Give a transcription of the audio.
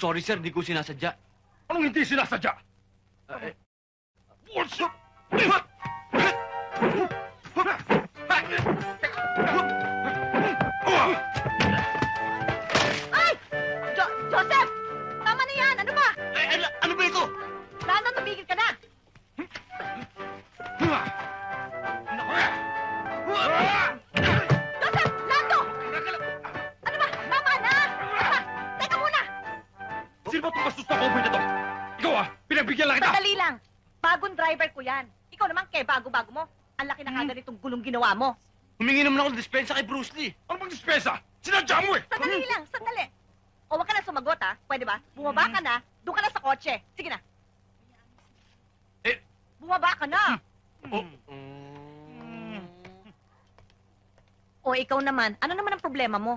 Sorry, sir. Hindi ko sinasadya. Anong hindi sinasadya? Bulso! Ay! Joseph! Tama na yan! Ano ba? Ano ba ito? Lando, tumigil ka na! Joseph! Lando! Ano ba? Tama na! Teka muna! Sino ba itong bastos na cowboy na to? Ikaw pinagbigyan lang kita! Sandali lang. Bagong driver ko yan. Ikaw naman, bago-bago mo. Ang laki na kagad itong gulong ginawa mo. Humingi naman ako ng dispensa kay Bruce Lee. Ano bang dispensa? Sinadya mo Sandali lang, sandali. O, wag ka na sumagot, ha? Pwede ba? Bumaba ka na, doon ka na sa kotse. Sige na. Eh. Bumaba ka na. O, ikaw naman. Ano naman ang problema mo?